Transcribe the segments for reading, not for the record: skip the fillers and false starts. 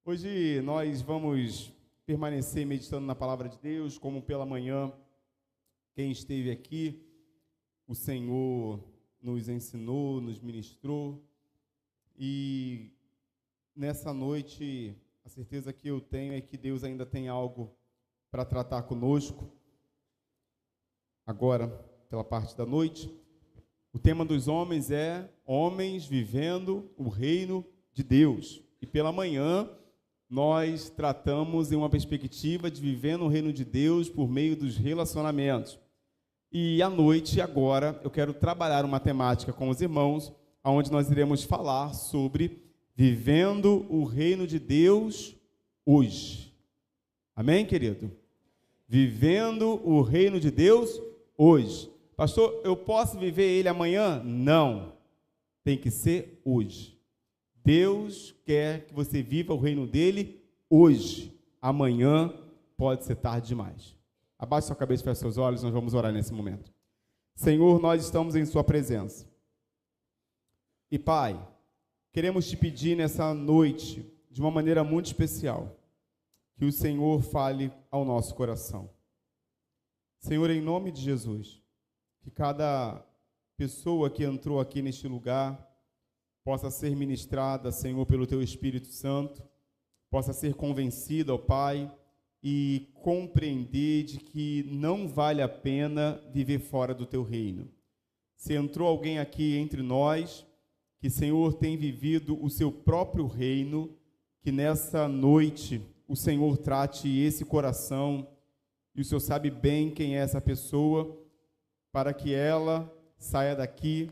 Hoje nós vamos permanecer meditando na palavra de Deus, como pela manhã, quem esteve aqui, o Senhor nos ensinou, nos ministrou, e nessa noite, a certeza que eu tenho é que Deus ainda tem algo para tratar conosco. Agora, pela parte da noite, o tema dos homens é homens vivendo o reino de Deus. E pela manhã, nós tratamos em uma perspectiva de vivendo o reino de Deus por meio dos relacionamentos. E à noite, agora, eu quero trabalhar uma temática com os irmãos, onde nós iremos falar sobre vivendo o reino de Deus hoje. Amém, querido? Vivendo o reino de Deus hoje. Pastor, eu posso viver ele amanhã? Não. Tem que ser hoje. Deus quer que você viva o reino dele hoje. Amanhã pode ser tarde demais. Abaixe sua cabeça e feche seus olhos, nós vamos orar nesse momento. Senhor, nós estamos em sua presença. E Pai, queremos te pedir nessa noite, de uma maneira muito especial, que o Senhor fale ao nosso coração. Senhor, em nome de Jesus, que cada pessoa que entrou aqui neste lugar possa ser ministrada, Senhor, pelo Teu Espírito Santo, possa ser convencida, ó Pai, e compreender de que não vale a pena viver fora do Teu reino. Se entrou alguém aqui entre nós, que, Senhor, tem vivido o Seu próprio reino, que nessa noite o Senhor trate esse coração, e o Senhor sabe bem quem é essa pessoa, para que ela saia daqui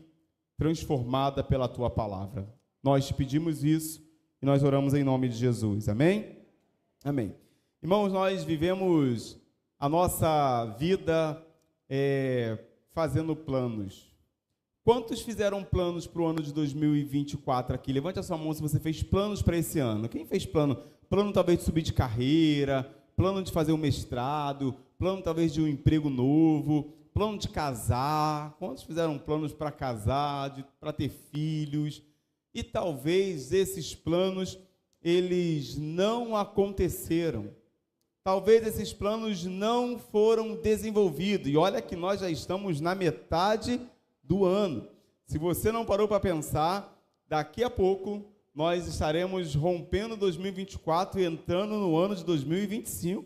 transformada pela Tua palavra. Nós te pedimos isso e nós oramos em nome de Jesus. Amém? Amém. Irmãos, nós vivemos a nossa vida fazendo planos. Quantos fizeram planos para o ano de 2024 aqui? Levante a sua mão se você fez planos para esse ano. Quem fez plano? Plano talvez de subir de carreira, plano de fazer um mestrado, plano talvez de um emprego novo, plano de casar. Quantos fizeram planos para casar, para ter filhos? E talvez esses planos, eles não aconteceram. Talvez esses planos não foram desenvolvidos. E olha que nós já estamos na metade do ano. Se você não parou para pensar, daqui a pouco nós estaremos rompendo 2024 e entrando no ano de 2025.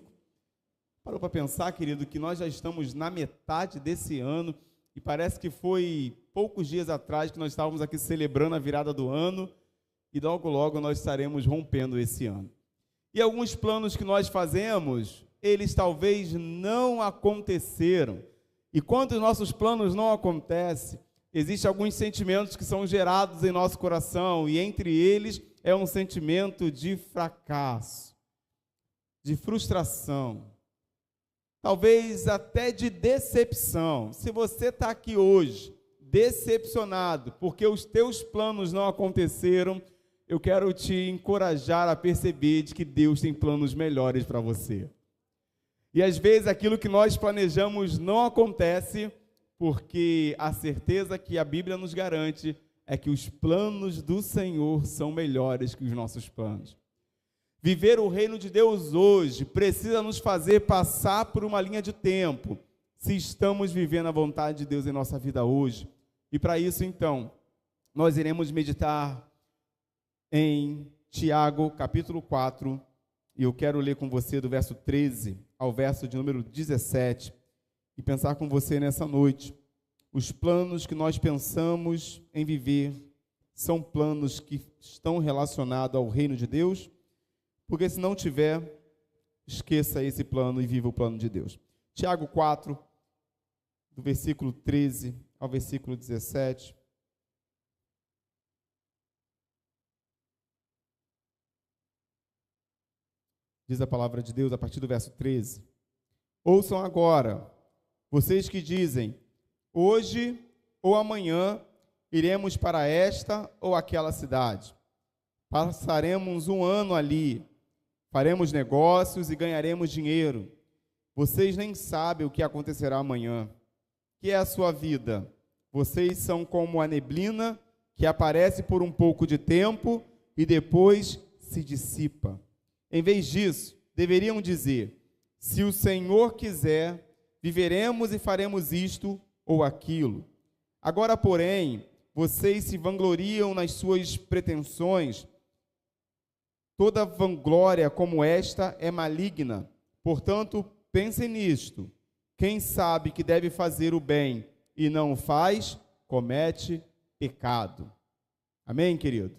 Parou para pensar, querido, que nós já estamos na metade desse ano e parece que foi poucos dias atrás que nós estávamos aqui celebrando a virada do ano e logo, logo nós estaremos rompendo esse ano. E alguns planos que nós fazemos, eles talvez não aconteceram. E quando os nossos planos não acontecem, existem alguns sentimentos que são gerados em nosso coração e entre eles é um sentimento de fracasso, de frustração, talvez até de decepção. Se você está aqui hoje decepcionado porque os teus planos não aconteceram, eu quero te encorajar a perceber de que Deus tem planos melhores para você. E às vezes aquilo que nós planejamos não acontece porque a certeza que a Bíblia nos garante é que os planos do Senhor são melhores que os nossos planos. Viver o reino de Deus hoje precisa nos fazer passar por uma linha de tempo, se estamos vivendo a vontade de Deus em nossa vida hoje. E para isso, então, nós iremos meditar em Tiago, capítulo 4, e eu quero ler com você do verso 13 ao verso de número 17, e pensar com você nessa noite. Os planos que nós pensamos em viver são planos que estão relacionados ao reino de Deus? Porque se não tiver, esqueça esse plano e viva o plano de Deus. Tiago 4, do versículo 13 ao versículo 17. Diz a palavra de Deus a partir do verso 13. Ouçam agora, vocês que dizem, hoje ou amanhã iremos para esta ou aquela cidade. Passaremos um ano ali, faremos negócios e ganharemos dinheiro. Vocês nem sabem o que acontecerá amanhã. Que é a sua vida? Vocês são como a neblina que aparece por um pouco de tempo e depois se dissipa. Em vez disso, deveriam dizer: se o Senhor quiser, viveremos e faremos isto ou aquilo. Agora, porém, vocês se vangloriam nas suas pretensões. Toda vanglória como esta é maligna. Portanto, pensem nisto. Quem sabe que deve fazer o bem e não o faz, comete pecado. Amém, querido?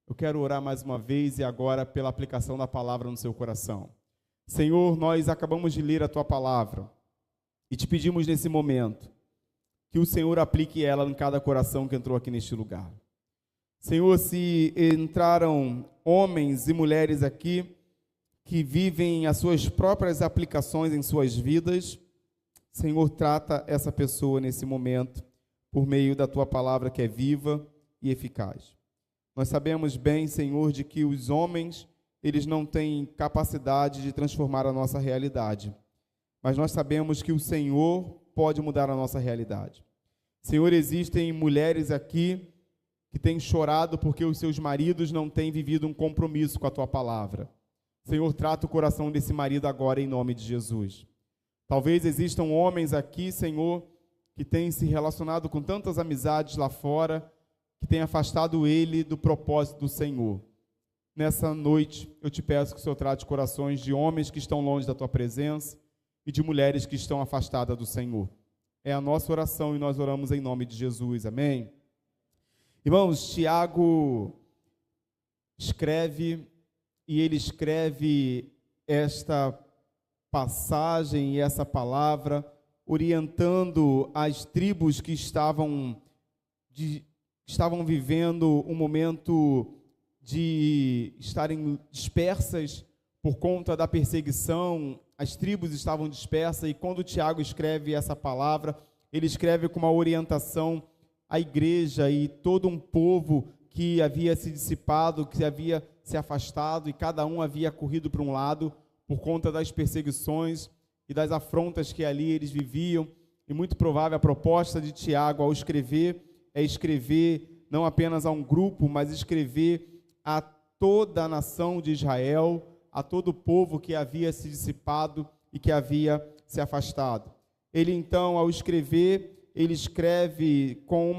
Eu quero orar mais uma vez e agora pela aplicação da palavra no seu coração. Senhor, nós acabamos de ler a tua palavra e te pedimos nesse momento que o Senhor aplique ela em cada coração que entrou aqui neste lugar. Senhor, se entraram homens e mulheres aqui que vivem as suas próprias aplicações em suas vidas, Senhor, trata essa pessoa nesse momento por meio da tua palavra que é viva e eficaz. Nós sabemos bem, Senhor, de que os homens, eles não têm capacidade de transformar a nossa realidade, mas nós sabemos que o Senhor pode mudar a nossa realidade. Senhor, existem mulheres aqui que têm chorado porque os seus maridos não têm vivido um compromisso com a tua palavra. Senhor, trata o coração desse marido agora em nome de Jesus. Talvez existam homens aqui, Senhor, que têm se relacionado com tantas amizades lá fora, que têm afastado ele do propósito do Senhor. Nessa noite, eu te peço que o Senhor trate corações de homens que estão longe da tua presença e de mulheres que estão afastadas do Senhor. É a nossa oração e nós oramos em nome de Jesus. Amém? Irmãos, Tiago escreve, e ele escreve esta passagem e essa palavra orientando as tribos que estavam vivendo um momento de estarem dispersas por conta da perseguição. As tribos estavam dispersas, e quando Tiago escreve essa palavra, ele escreve com uma orientação à igreja e todo um povo que havia se dissipado, que havia se afastado, e cada um havia corrido para um lado por conta das perseguições e das afrontas que ali eles viviam. E muito provável a proposta de Tiago ao escrever é escrever não apenas a um grupo, mas escrever a toda a nação de Israel, a todo o povo que havia se dissipado e que havia se afastado. Ele então, ao escrever, ele escreve com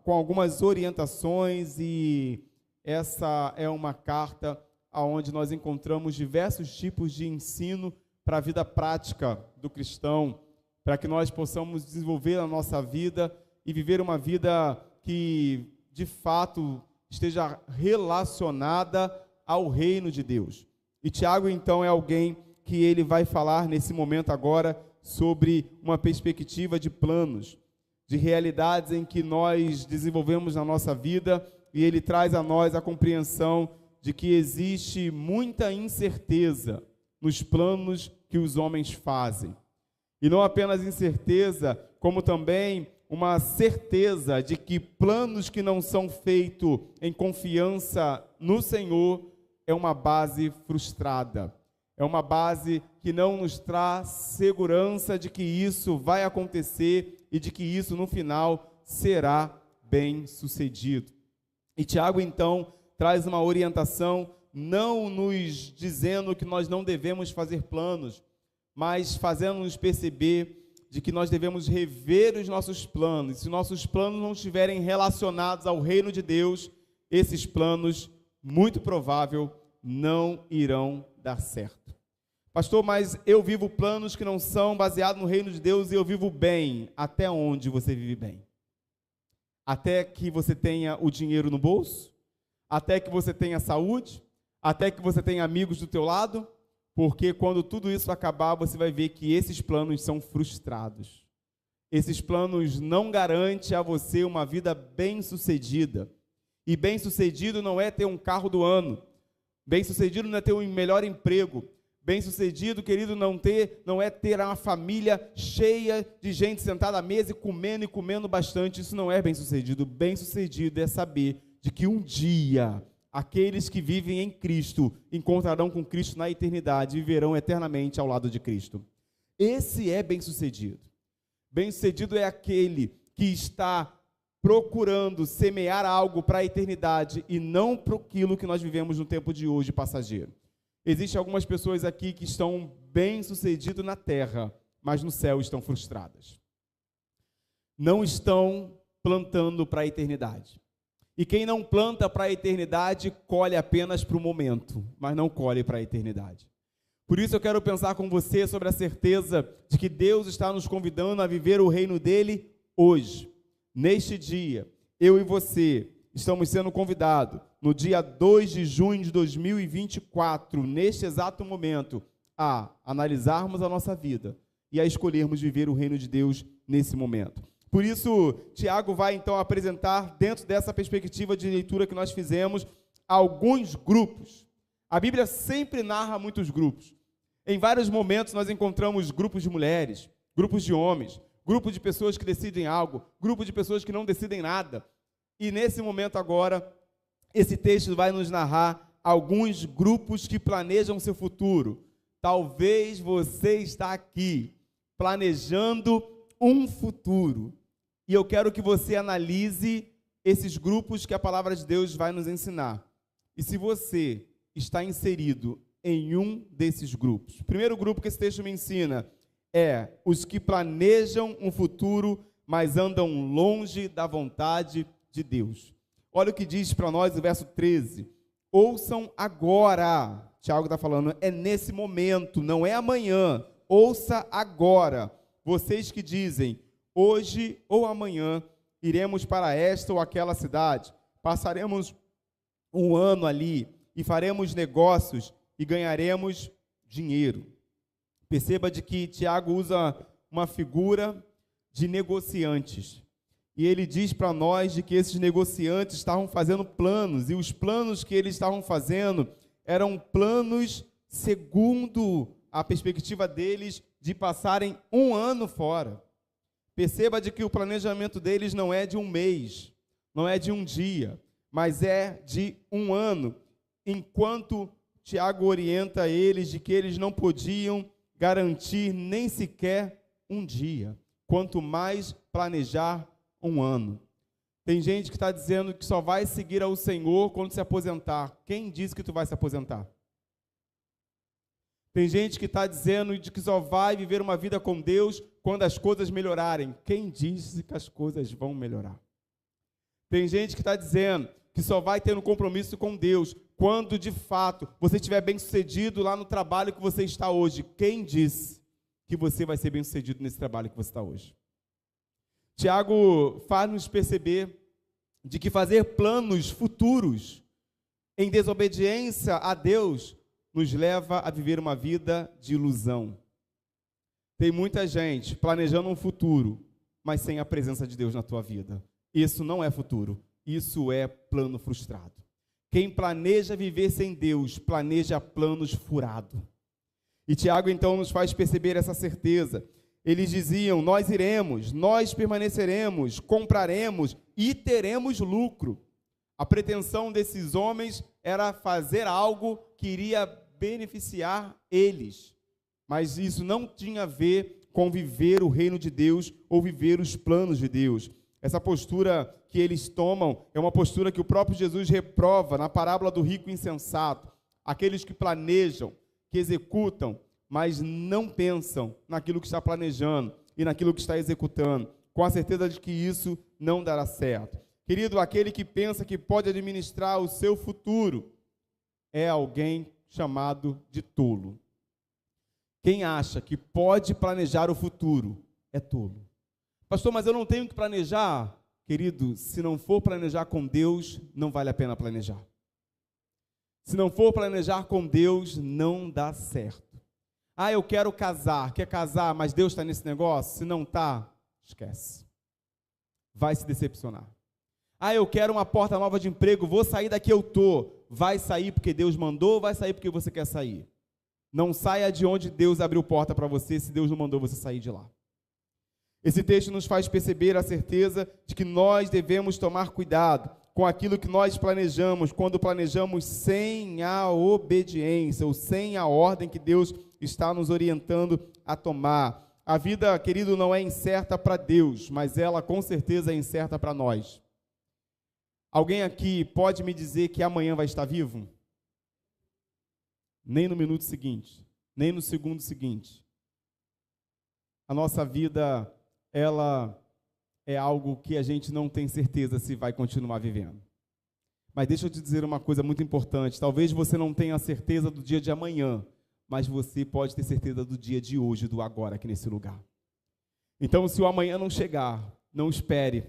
algumas orientações, e essa é uma carta onde nós encontramos diversos tipos de ensino para a vida prática do cristão, para que nós possamos desenvolver a nossa vida e viver uma vida que, de fato, esteja relacionada ao reino de Deus. E Tiago, então, é alguém que ele vai falar nesse momento agora sobre uma perspectiva de planos, de realidades em que nós desenvolvemos na nossa vida, e ele traz a nós a compreensão de que existe muita incerteza nos planos que os homens fazem. E não apenas incerteza, como também uma certeza de que planos que não são feitos em confiança no Senhor é uma base frustrada. É uma base que não nos traz segurança de que isso vai acontecer e de que isso, no final, será bem sucedido. E Tiago, então, traz uma orientação, não nos dizendo que nós não devemos fazer planos, mas fazendo-nos perceber de que nós devemos rever os nossos planos. Se nossos planos não estiverem relacionados ao reino de Deus, esses planos, muito provável, não irão dar certo. Pastor, mas eu vivo planos que não são baseados no reino de Deus e eu vivo bem. Até onde você vive bem? Até que você tenha o dinheiro no bolso? Até que você tenha saúde? Até que você tenha amigos do teu lado? Porque quando tudo isso acabar, você vai ver que esses planos são frustrados. Esses planos não garantem a você uma vida bem-sucedida. E bem-sucedido não é ter um carro do ano. Bem-sucedido não é ter um melhor emprego. Bem-sucedido, querido, não é ter uma família cheia de gente sentada à mesa e comendo bastante. Isso não é bem-sucedido. Bem-sucedido é saber de que um dia aqueles que vivem em Cristo encontrarão com Cristo na eternidade e viverão eternamente ao lado de Cristo. Esse é bem-sucedido. Bem-sucedido é aquele que está procurando semear algo para a eternidade e não para aquilo que nós vivemos no tempo de hoje passageiro. Existem algumas pessoas aqui que estão bem-sucedidas na terra, mas no céu estão frustradas. Não estão plantando para a eternidade. E quem não planta para a eternidade, colhe apenas para o momento, mas não colhe para a eternidade. Por isso eu quero pensar com você sobre a certeza de que Deus está nos convidando a viver o reino dele hoje. Neste dia, eu e você estamos sendo convidados, no dia 2 de junho de 2024, neste exato momento, a analisarmos a nossa vida e a escolhermos viver o reino de Deus nesse momento. Por isso, Tiago vai então apresentar, dentro dessa perspectiva de leitura que nós fizemos, alguns grupos. A Bíblia sempre narra muitos grupos. Em vários momentos nós encontramos grupos de mulheres, grupos de homens, grupos de pessoas que decidem algo, grupo de pessoas que não decidem nada. E nesse momento agora, esse texto vai nos narrar alguns grupos que planejam seu futuro. Talvez você está aqui planejando um futuro. E eu quero que você analise esses grupos que a palavra de Deus vai nos ensinar. E se você está inserido em um desses grupos. O primeiro grupo que esse texto me ensina é os que planejam um futuro, mas andam longe da vontade de Deus. Olha o que diz para nós o verso 13. Ouçam agora. Tiago está falando, é nesse momento, não é amanhã. Ouça agora. Vocês que dizem, hoje ou amanhã iremos para esta ou aquela cidade, passaremos um ano ali e faremos negócios e ganharemos dinheiro. Perceba de que Tiago usa uma figura de negociantes. E ele diz para nós de que esses negociantes estavam fazendo planos, e os planos que eles estavam fazendo eram planos segundo a perspectiva deles de passarem um ano fora. Perceba de que o planejamento deles não é de um mês, não é de um dia, mas é de um ano, enquanto Tiago orienta eles de que eles não podiam garantir nem sequer um dia, quanto mais planejar um ano. Tem gente que está dizendo que só vai seguir ao Senhor quando se aposentar. Quem disse que tu vai se aposentar? Tem gente que está dizendo de que só vai viver uma vida com Deus quando as coisas melhorarem. Quem disse que as coisas vão melhorar? Tem gente que está dizendo que só vai ter um compromisso com Deus quando, de fato, você estiver bem-sucedido lá no trabalho que você está hoje. Quem disse que você vai ser bem-sucedido nesse trabalho que você está hoje? Tiago faz-nos perceber de que fazer planos futuros em desobediência a Deus nos leva a viver uma vida de ilusão. Tem muita gente planejando um futuro, mas sem a presença de Deus na tua vida. Isso não é futuro, isso é plano frustrado. Quem planeja viver sem Deus, planeja planos furados. E Tiago então nos faz perceber essa certeza. Eles diziam, nós iremos, nós permaneceremos, compraremos e teremos lucro. A pretensão desses homens era fazer algo que iria beneficiar eles. Mas isso não tinha a ver com viver o reino de Deus ou viver os planos de Deus. Essa postura que eles tomam é uma postura que o próprio Jesus reprova na parábola do rico insensato. Aqueles que planejam, que executam, mas não pensam naquilo que está planejando e naquilo que está executando, com a certeza de que isso não dará certo. Querido, aquele que pensa que pode administrar o seu futuro é alguém chamado de tolo. Quem acha que pode planejar o futuro é tolo. Pastor, mas eu não tenho que planejar. Querido, se não for planejar com Deus, não vale a pena planejar. Se não for planejar com Deus, não dá certo. Ah, eu quero casar. Quer casar, mas Deus está nesse negócio? Se não está, esquece. Vai se decepcionar. Ah, eu quero uma porta nova de emprego, vou sair daqui, eu estou. Vai sair porque Deus mandou, vai sair porque você quer sair. Não saia de onde Deus abriu porta para você, se Deus não mandou você sair de lá. Esse texto nos faz perceber a certeza de que nós devemos tomar cuidado com aquilo que nós planejamos, quando planejamos sem a obediência, ou sem a ordem que Deus está nos orientando a tomar. A vida, querido, não é incerta para Deus, mas ela com certeza é incerta para nós. Alguém aqui pode me dizer que amanhã vai estar vivo? nem no minuto seguinte, nem no segundo seguinte. A nossa vida, ela é algo que a gente não tem certeza se vai continuar vivendo. Mas deixa eu te dizer uma coisa muito importante. Talvez você não tenha certeza do dia de amanhã, mas você pode ter certeza do dia de hoje, do agora, aqui nesse lugar. Então, se o amanhã não chegar, não espere.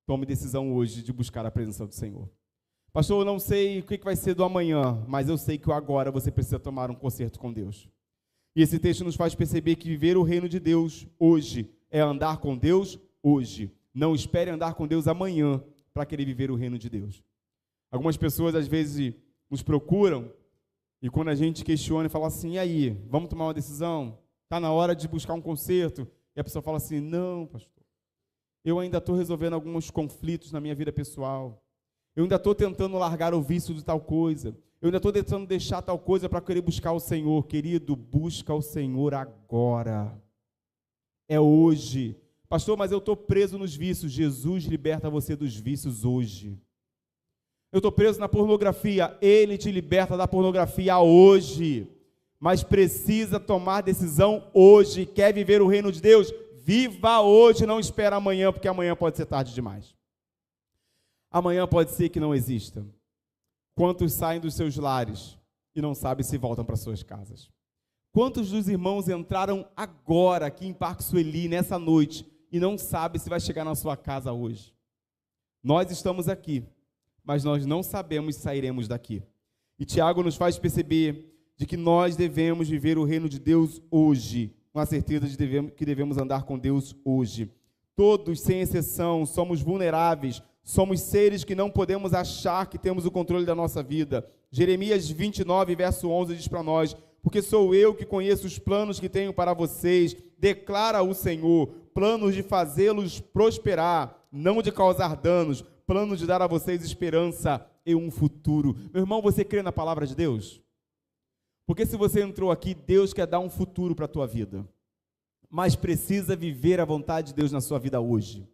Tome decisão hoje de buscar a presença do Senhor. Pastor, eu não sei o que vai ser do amanhã, mas eu sei que o agora você precisa tomar um concerto com Deus. E esse texto nos faz perceber que viver o reino de Deus hoje é andar com Deus hoje. Não espere andar com Deus amanhã para querer viver o reino de Deus. Algumas pessoas, às vezes, nos procuram e quando a gente questiona e fala assim, e aí, vamos tomar uma decisão? Está na hora de buscar um conserto? E a pessoa fala assim, não, pastor, eu ainda estou resolvendo alguns conflitos na minha vida pessoal. Eu ainda estou tentando largar o vício de tal coisa. Eu ainda estou tentando deixar tal coisa para querer buscar o Senhor. Querido, busca o Senhor agora. É hoje. Pastor, mas eu estou preso nos vícios. Jesus liberta você dos vícios hoje. Eu estou preso na pornografia. Ele te liberta da pornografia hoje. Mas precisa tomar decisão hoje. Quer viver o reino de Deus? Viva hoje, não espera amanhã, porque amanhã pode ser tarde demais. Amanhã pode ser que não exista. Quantos saem dos seus lares e não sabem se voltam para suas casas? Quantos dos irmãos entraram agora aqui em Parque Sueli, nessa noite, e não sabem se vai chegar na sua casa hoje? Nós estamos aqui, mas nós não sabemos se sairemos daqui. E Tiago nos faz perceber de que nós devemos viver o reino de Deus hoje, com a certeza de que devemos andar com Deus hoje. Todos, sem exceção, somos vulneráveis, somos seres que não podemos achar que temos o controle da nossa vida. Jeremias 29, verso 11 diz para nós, porque sou eu que conheço os planos que tenho para vocês, declara o Senhor, planos de fazê-los prosperar, não de causar danos, planos de dar a vocês esperança e um futuro. Meu irmão, você crê na palavra de Deus? Porque se você entrou aqui, Deus quer dar um futuro para a tua vida, mas precisa viver a vontade de Deus na sua vida hoje.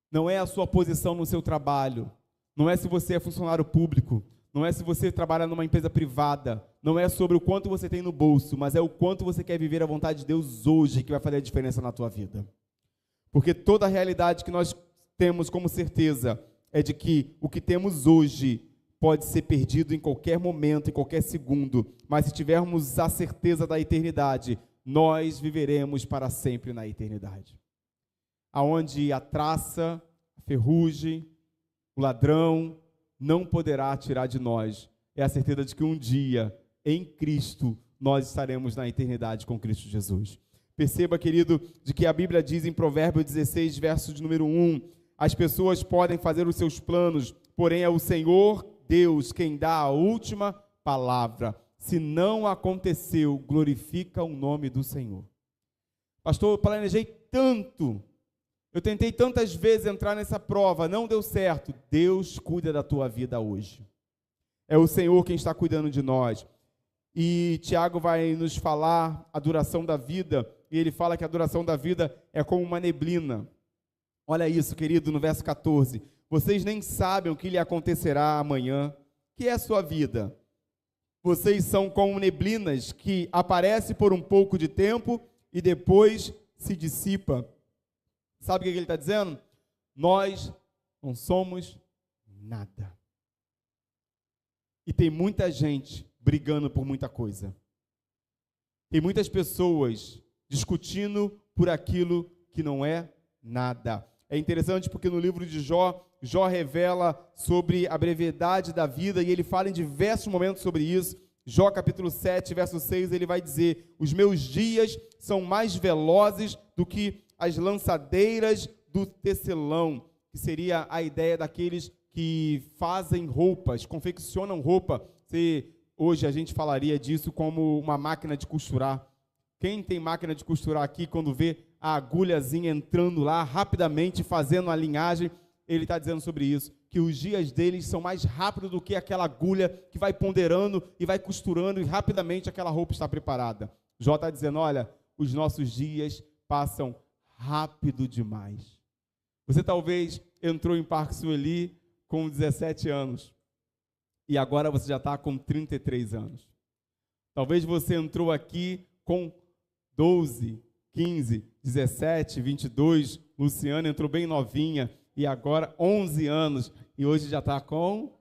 Não é a sua posição no seu trabalho, não é se você é funcionário público, não é se você trabalha numa empresa privada, não é sobre o quanto você tem no bolso, mas é o quanto você quer viver a vontade de Deus hoje que vai fazer a diferença na tua vida. Porque toda a realidade que nós temos como certeza é de que o que temos hoje pode ser perdido em qualquer momento, em qualquer segundo, mas se tivermos a certeza da eternidade, nós viveremos para sempre na eternidade. Aonde a traça, a ferrugem, o ladrão não poderá tirar de nós. É a certeza de que um dia, em Cristo, nós estaremos na eternidade com Cristo Jesus. Perceba, querido, de que a Bíblia diz em Provérbios 16, verso de número 1, as pessoas podem fazer os seus planos, porém é o Senhor Deus quem dá a última palavra. Se não aconteceu, glorifica o nome do Senhor. Pastor, eu planejei tanto, eu tentei tantas vezes entrar nessa prova, não deu certo. Deus cuida da tua vida hoje. É o Senhor quem está cuidando de nós. E Tiago vai nos falar a duração da vida, e ele fala que a duração da vida é como uma neblina. Olha isso, querido, no verso 14. Vocês nem sabem o que lhe acontecerá amanhã. Que é a sua vida? Vocês são como neblinas que aparecem por um pouco de tempo e depois se dissipa. Sabe o que ele está dizendo? Nós não somos nada. E tem muita gente brigando por muita coisa. Tem muitas pessoas discutindo por aquilo que não é nada. É interessante porque no livro de Jó, Jó revela sobre a brevidade da vida e ele fala em diversos momentos sobre isso. Jó capítulo 7, verso 6, ele vai dizer, os meus dias são mais velozes do que as lançadeiras do tecelão, que seria a ideia daqueles que fazem roupas, confeccionam roupa. Hoje a gente falaria disso como uma máquina de costurar. Quem tem máquina de costurar aqui, quando vê a agulhazinha entrando lá rapidamente, fazendo a linhagem, ele está dizendo sobre isso, que os dias deles são mais rápidos do que aquela agulha que vai ponderando e vai costurando e rapidamente aquela roupa está preparada. Jó está dizendo, olha, os nossos dias passam rápido demais. Você talvez entrou em Parque Sueli com 17 anos. e agora você já está com 33 anos. Talvez você entrou aqui com 12, 15, 17, 22, Luciana entrou bem novinha, e agora 11 anos, e hoje já está com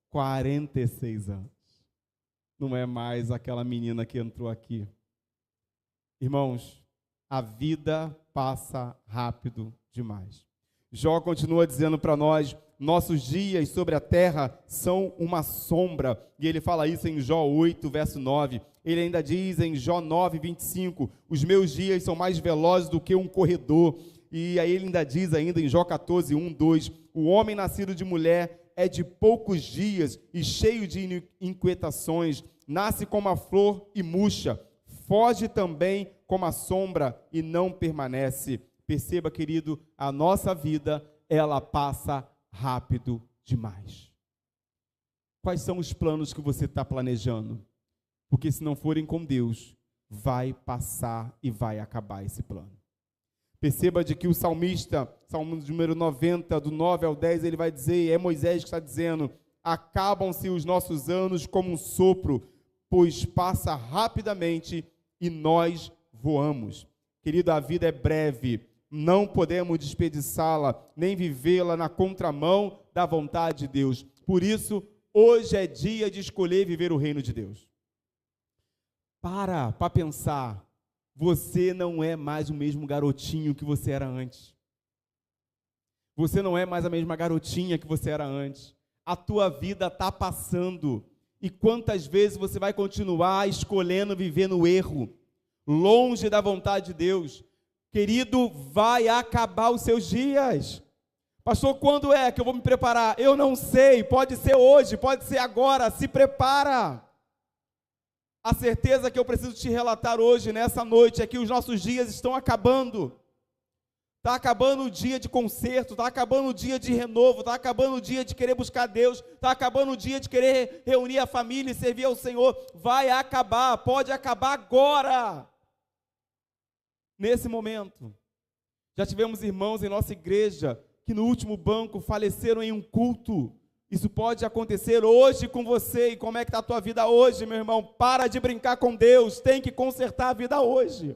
46 anos. Não é mais aquela menina que entrou aqui. Irmãos, a vida passa rápido demais. Jó continua dizendo para nós, nossos dias sobre a terra são uma sombra, e ele fala isso em Jó 8, verso 9. Ele ainda diz em Jó 9, 25, os meus dias são mais velozes do que um corredor. E aí ele ainda diz ainda em Jó 14, 1, 2, o homem nascido de mulher é de poucos dias e cheio de inquietações, nasce como a flor e murcha, foge também como a sombra e não permanece. Perceba, querido, a nossa vida, ela passa rápido demais. Quais são os planos que você está planejando? Porque se não forem com Deus, vai passar e vai acabar esse plano. Perceba de que o salmista, Salmo número 90, do 9 ao 10, ele vai dizer, é Moisés que está dizendo, acabam-se os nossos anos como um sopro, pois passa rapidamente e nós voamos. Querido, a vida é breve, não podemos desperdiçá-la, nem vivê-la na contramão da vontade de Deus. Por isso, hoje é dia de escolher viver o reino de Deus. Para pensar, você não é mais o mesmo garotinho que você era antes. Você não é mais a mesma garotinha que você era antes. A tua vida está passando. E quantas vezes você vai continuar escolhendo viver no erro, longe da vontade de Deus? Querido, vai acabar os seus dias. Pastor, quando é que eu vou me preparar? Eu não sei, pode ser hoje, pode ser agora, se prepara. A certeza que eu preciso te relatar hoje, nessa noite, é que os nossos dias estão acabando. Está acabando o dia de conserto, está acabando o dia de renovo, está acabando o dia de querer buscar Deus, está acabando o dia de querer reunir a família e servir ao Senhor. Vai acabar, pode acabar agora. Nesse momento. Já tivemos irmãos em nossa igreja que no último banco faleceram em um culto. Isso pode acontecer hoje com você. E como é que está a tua vida hoje, meu irmão? Para de brincar com Deus, tem que consertar a vida hoje.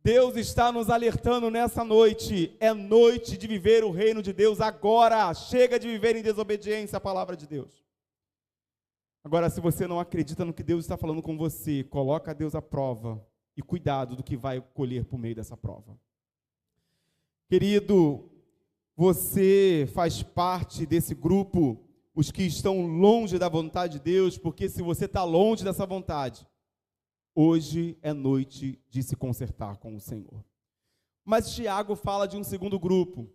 Deus está nos alertando nessa noite, é noite de viver o reino de Deus agora, chega de viver em desobediência à palavra de Deus. Agora, se você não acredita no que Deus está falando com você, coloca Deus à prova e cuidado do que vai colher por meio dessa prova. Querido, você faz parte desse grupo, os que estão longe da vontade de Deus, porque se você está longe dessa vontade, hoje é noite de se consertar com o Senhor. Mas Tiago fala de um segundo grupo.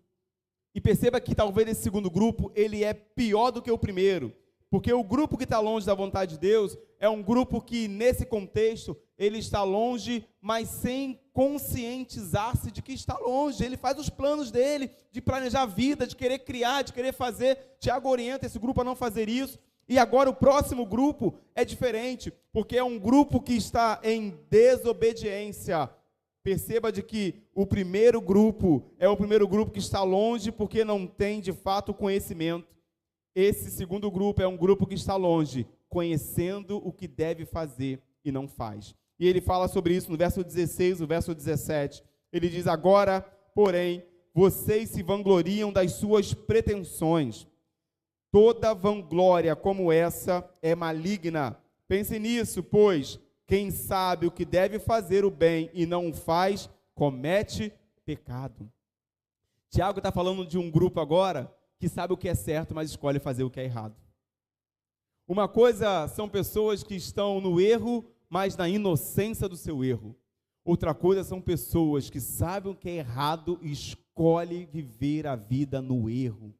E perceba que talvez esse segundo grupo, ele é pior do que o primeiro. Porque o grupo que está longe da vontade de Deus, é um grupo que nesse contexto, ele está longe, mas sem conscientizar-se de que está longe. Ele faz os planos dele, de planejar a vida, de querer criar, de querer fazer. Tiago orienta esse grupo a não fazer isso. E agora o próximo grupo é diferente, porque é um grupo que está em desobediência. Perceba de que o primeiro grupo é o primeiro grupo que está longe porque não tem de fato conhecimento. Esse segundo grupo é um grupo que está longe, conhecendo o que deve fazer e não faz. E ele fala sobre isso no verso 16, no verso 17. Ele diz, agora, porém, vocês se vangloriam das suas pretensões. Toda vanglória como essa é maligna. Pense nisso, pois quem sabe o que deve fazer o bem e não o faz, comete pecado. Tiago está falando de um grupo agora que sabe o que é certo, mas escolhe fazer o que é errado. Uma coisa são pessoas que estão no erro, mas na inocência do seu erro. Outra coisa são pessoas que sabem o que é errado e escolhem viver a vida no erro.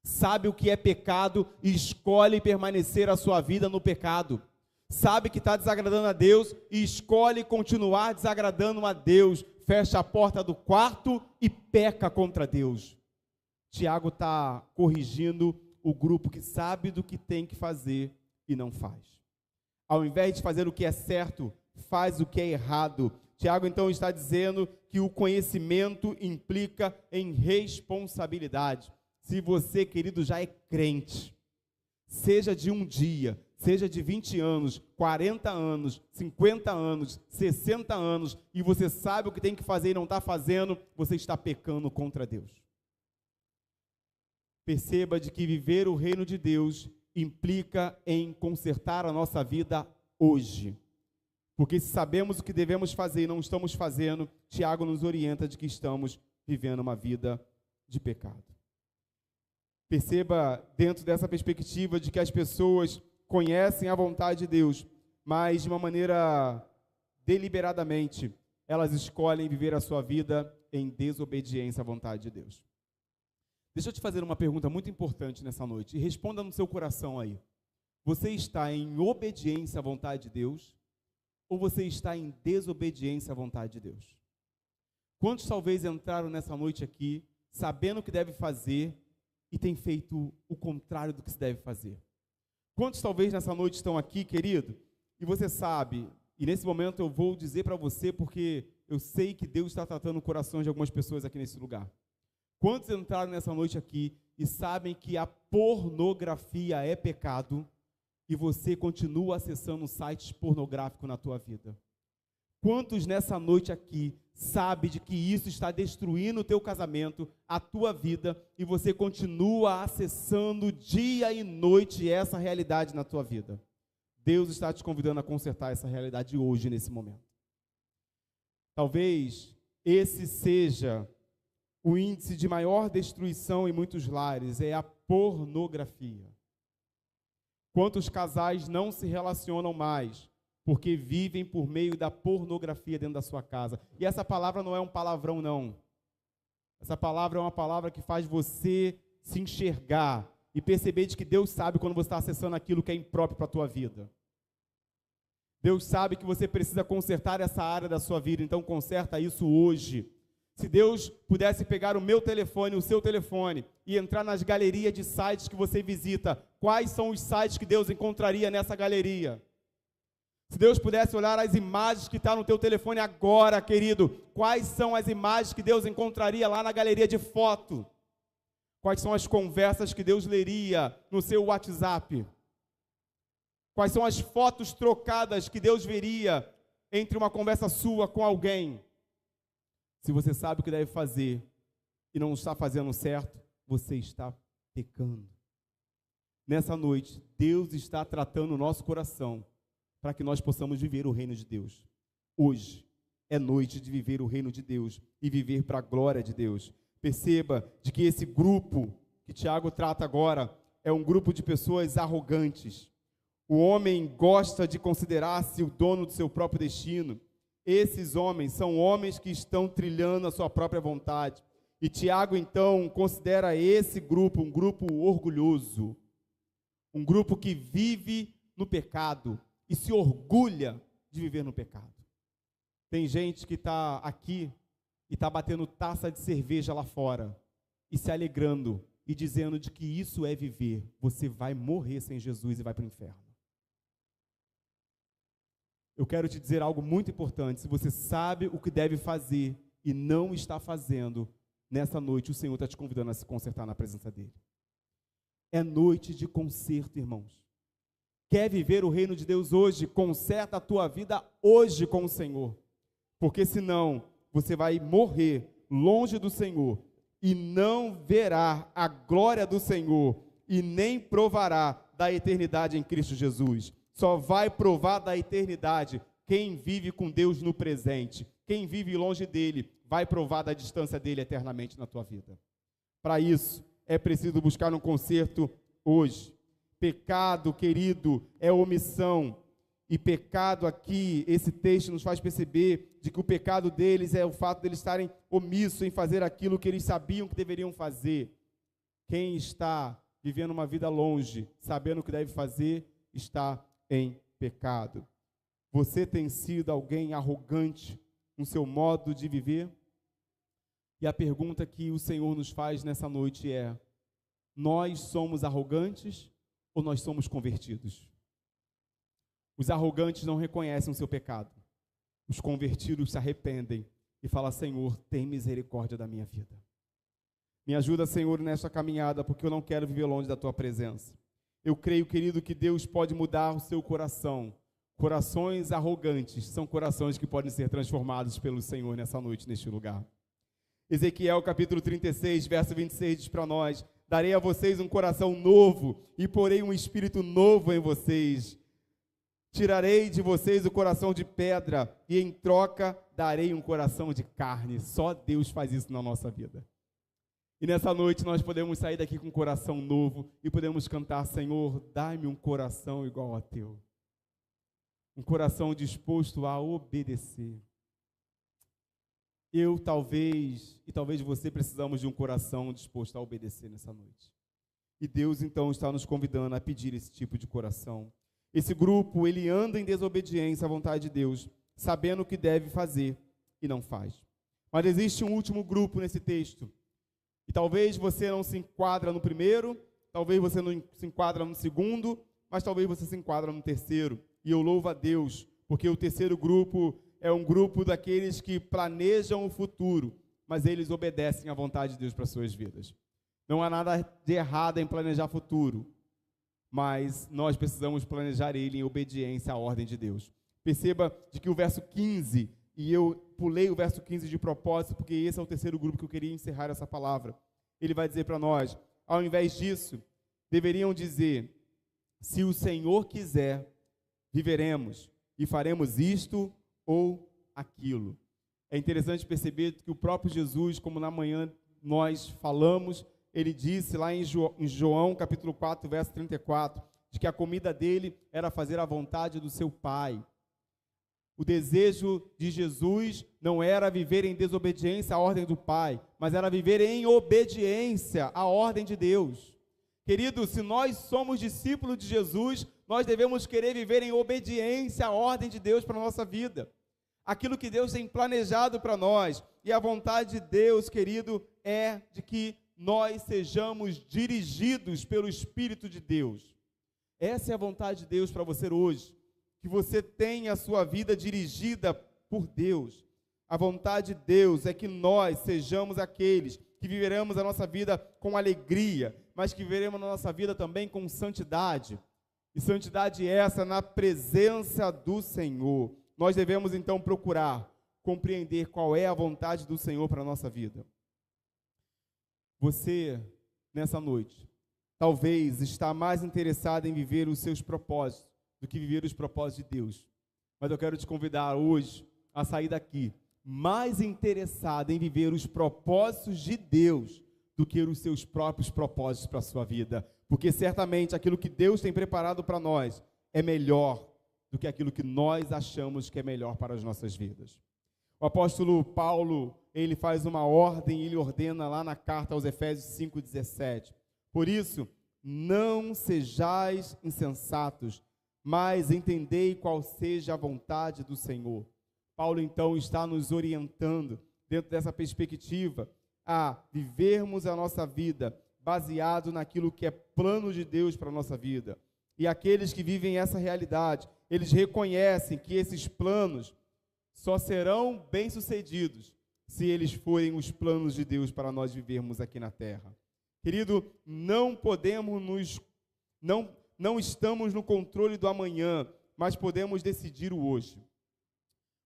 Sabe o que é pecado e escolhe permanecer a sua vida no pecado. Sabe que está desagradando a Deus e escolhe continuar desagradando a Deus. Fecha a porta do quarto e peca contra Deus. Tiago está corrigindo o grupo que sabe do que tem que fazer e não faz. Ao invés de fazer o que é certo, faz o que é errado. Tiago então está dizendo que o conhecimento implica em responsabilidade. Se você, querido, já é crente, seja de um dia, seja de 20 anos, 40 anos, 50 anos, 60 anos, e você sabe o que tem que fazer e não está fazendo, você está pecando contra Deus. Perceba de que viver o reino de Deus implica em consertar a nossa vida hoje. Porque se sabemos o que devemos fazer e não estamos fazendo, Tiago nos orienta de que estamos vivendo uma vida de pecado. Perceba, dentro dessa perspectiva, de que as pessoas conhecem a vontade de Deus, mas de uma maneira deliberadamente, elas escolhem viver a sua vida em desobediência à vontade de Deus. Deixa eu te fazer uma pergunta muito importante nessa noite, e responda no seu coração aí. Você está em obediência à vontade de Deus, ou você está em desobediência à vontade de Deus? Quantos talvez entraram nessa noite aqui, sabendo o que deve fazer, e tem feito o contrário do que se deve fazer? Quantos talvez nessa noite estão aqui, querido, e você sabe, e nesse momento eu vou dizer para você, porque eu sei que Deus está tratando o coração de algumas pessoas aqui nesse lugar. Quantos entraram nessa noite aqui e sabem que a pornografia é pecado, e você continua acessando sites pornográficos na tua vida? Quantos nessa noite aqui sabe de que isso está destruindo o teu casamento, a tua vida, e você continua acessando dia e noite essa realidade na tua vida? Deus está te convidando a consertar essa realidade hoje, nesse momento. Talvez esse seja o índice de maior destruição em muitos lares, é a pornografia. Quantos casais não se relacionam mais porque vivem por meio da pornografia dentro da sua casa? E essa palavra não é um palavrão, não. Essa palavra é uma palavra que faz você se enxergar e perceber de que Deus sabe quando você está acessando aquilo que é impróprio para a tua vida. Deus sabe que você precisa consertar essa área da sua vida, então conserta isso hoje. Se Deus pudesse pegar o meu telefone, o seu telefone, e entrar nas galerias de sites que você visita, quais são os sites que Deus encontraria nessa galeria? Se Deus pudesse olhar as imagens que estão no teu telefone agora, querido, quais são as imagens que Deus encontraria lá na galeria de foto? Quais são as conversas que Deus leria no seu WhatsApp? Quais são as fotos trocadas que Deus veria entre uma conversa sua com alguém? Se você sabe o que deve fazer e não está fazendo certo, você está pecando. Nessa noite, Deus está tratando o nosso coração para que nós possamos viver o reino de Deus. Hoje é noite de viver o reino de Deus e viver para a glória de Deus. Perceba de que esse grupo que Tiago trata agora é um grupo de pessoas arrogantes. O homem gosta de considerar-se o dono do seu próprio destino. Esses homens são homens que estão trilhando a sua própria vontade. E Tiago, então, considera esse grupo um grupo orgulhoso, um grupo que vive no pecado e se orgulha de viver no pecado. Tem gente que está aqui e está batendo taça de cerveja lá fora e se alegrando e dizendo de que isso é viver. Você vai morrer sem Jesus e vai para o inferno. Eu quero te dizer algo muito importante. Se você sabe o que deve fazer e não está fazendo, nessa noite o Senhor está te convidando a se consertar na presença dEle. É noite de conserto, irmãos. Quer viver o reino de Deus hoje? Conserta a tua vida hoje com o Senhor. Porque senão você vai morrer longe do Senhor e não verá a glória do Senhor e nem provará da eternidade em Cristo Jesus. Só vai provar da eternidade quem vive com Deus no presente. Quem vive longe dele vai provar da distância dele eternamente na tua vida. Para isso, é preciso buscar um conserto hoje. Pecado, querido, é omissão. E pecado aqui, esse texto nos faz perceber de que o pecado deles é o fato de eles estarem omissos em fazer aquilo que eles sabiam que deveriam fazer. Quem está vivendo uma vida longe, sabendo o que deve fazer, está em pecado. Você tem sido alguém arrogante no seu modo de viver? E a pergunta que o Senhor nos faz nessa noite é: nós somos arrogantes ou nós somos convertidos? Os arrogantes não reconhecem o seu pecado. Os convertidos se arrependem e falam: Senhor, tem misericórdia da minha vida. Me ajuda, Senhor, nessa caminhada, porque eu não quero viver longe da tua presença. Eu creio, querido, que Deus pode mudar o seu coração. Corações arrogantes são corações que podem ser transformados pelo Senhor nessa noite, neste lugar. Ezequiel capítulo 36, verso 26 diz para nós: darei a vocês um coração novo e porei um espírito novo em vocês. Tirarei de vocês o coração de pedra e em troca darei um coração de carne. Só Deus faz isso na nossa vida. E nessa noite nós podemos sair daqui com um coração novo e podemos cantar: Senhor, dai-me um coração igual ao teu. Um coração disposto a obedecer. Talvez você precisamos de um coração disposto a obedecer nessa noite. E Deus então está nos convidando a pedir esse tipo de coração. Esse grupo, ele anda em desobediência à vontade de Deus, sabendo o que deve fazer e não faz. Mas existe um último grupo nesse texto. E talvez você não se enquadra no primeiro, talvez você não se enquadra no segundo, mas talvez você se enquadra no terceiro. E eu louvo a Deus, porque o terceiro grupo é um grupo daqueles que planejam o futuro, mas eles obedecem à vontade de Deus para suas vidas. Não há nada de errado em planejar futuro, mas nós precisamos planejar ele em obediência à ordem de Deus. Perceba de que o verso 15, e eu pulei o verso 15 de propósito, porque esse é o terceiro grupo que eu queria encerrar essa palavra. Ele vai dizer para nós, ao invés disso, deveriam dizer: se o Senhor quiser, viveremos e faremos isto ou aquilo. É interessante perceber que o próprio Jesus, como na manhã nós falamos, ele disse lá em João capítulo 4, verso 34, de que a comida dele era fazer a vontade do seu Pai. O desejo de Jesus não era viver em desobediência à ordem do Pai, mas era viver em obediência à ordem de Deus. Querido, se nós somos discípulos de Jesus, nós devemos querer viver em obediência à ordem de Deus para a nossa vida. Aquilo que Deus tem planejado para nós. E a vontade de Deus, querido, é de que nós sejamos dirigidos pelo Espírito de Deus. Essa é a vontade de Deus para você hoje. Que você tenha a sua vida dirigida por Deus. A vontade de Deus é que nós sejamos aqueles que viveremos a nossa vida com alegria, mas que viveremos a nossa vida também com santidade. E santidade essa na presença do Senhor. Nós devemos então procurar compreender qual é a vontade do Senhor para a nossa vida. Você, nessa noite, talvez está mais interessado em viver os seus propósitos do que viver os propósitos de Deus. Mas eu quero te convidar hoje a sair daqui mais interessado em viver os propósitos de Deus do que os seus próprios propósitos para a sua vida. Porque certamente aquilo que Deus tem preparado para nós é melhor do que aquilo que nós achamos que é melhor para as nossas vidas. O apóstolo Paulo, ele faz uma ordem, ele ordena lá na carta aos Efésios 5,17. Por isso, não sejais insensatos, mas entendei qual seja a vontade do Senhor. Paulo, então, está nos orientando, dentro dessa perspectiva, a vivermos a nossa vida baseado naquilo que é plano de Deus para a nossa vida. E aqueles que vivem essa realidade, eles reconhecem que esses planos só serão bem-sucedidos se eles forem os planos de Deus para nós vivermos aqui na terra. Querido, não estamos no controle do amanhã, mas podemos decidir o hoje.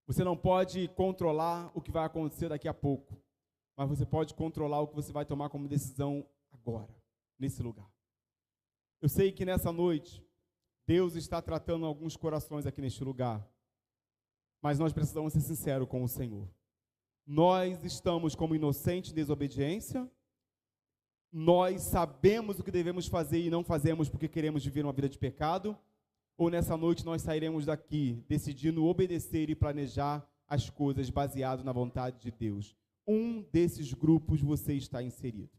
Você não pode controlar o que vai acontecer daqui a pouco, mas você pode controlar o que você vai tomar como decisão agora, nesse lugar. Eu sei que nessa noite, Deus está tratando alguns corações aqui neste lugar, mas nós precisamos ser sinceros com o Senhor. Nós estamos como inocentes em desobediência, nós sabemos o que devemos fazer e não fazemos porque queremos viver uma vida de pecado, ou nessa noite nós sairemos daqui decidindo obedecer e planejar as coisas baseado na vontade de Deus. Um desses grupos você está inserido.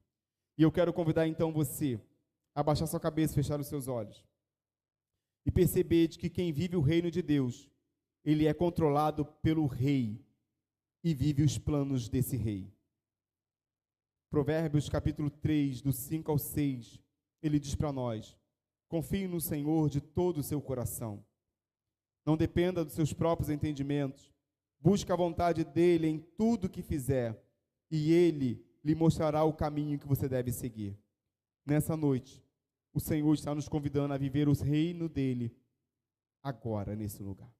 E eu quero convidar então você a baixar sua cabeça, fechar os seus olhos e perceber de que quem vive o reino de Deus, ele é controlado pelo rei e vive os planos desse rei. Provérbios capítulo 3, do 5 ao 6, ele diz para nós: confie no Senhor de todo o seu coração. Não dependa dos seus próprios entendimentos. Busque a vontade dele em tudo que fizer, e ele lhe mostrará o caminho que você deve seguir. Nessa noite, o Senhor está nos convidando a viver o reino dele agora, nesse lugar.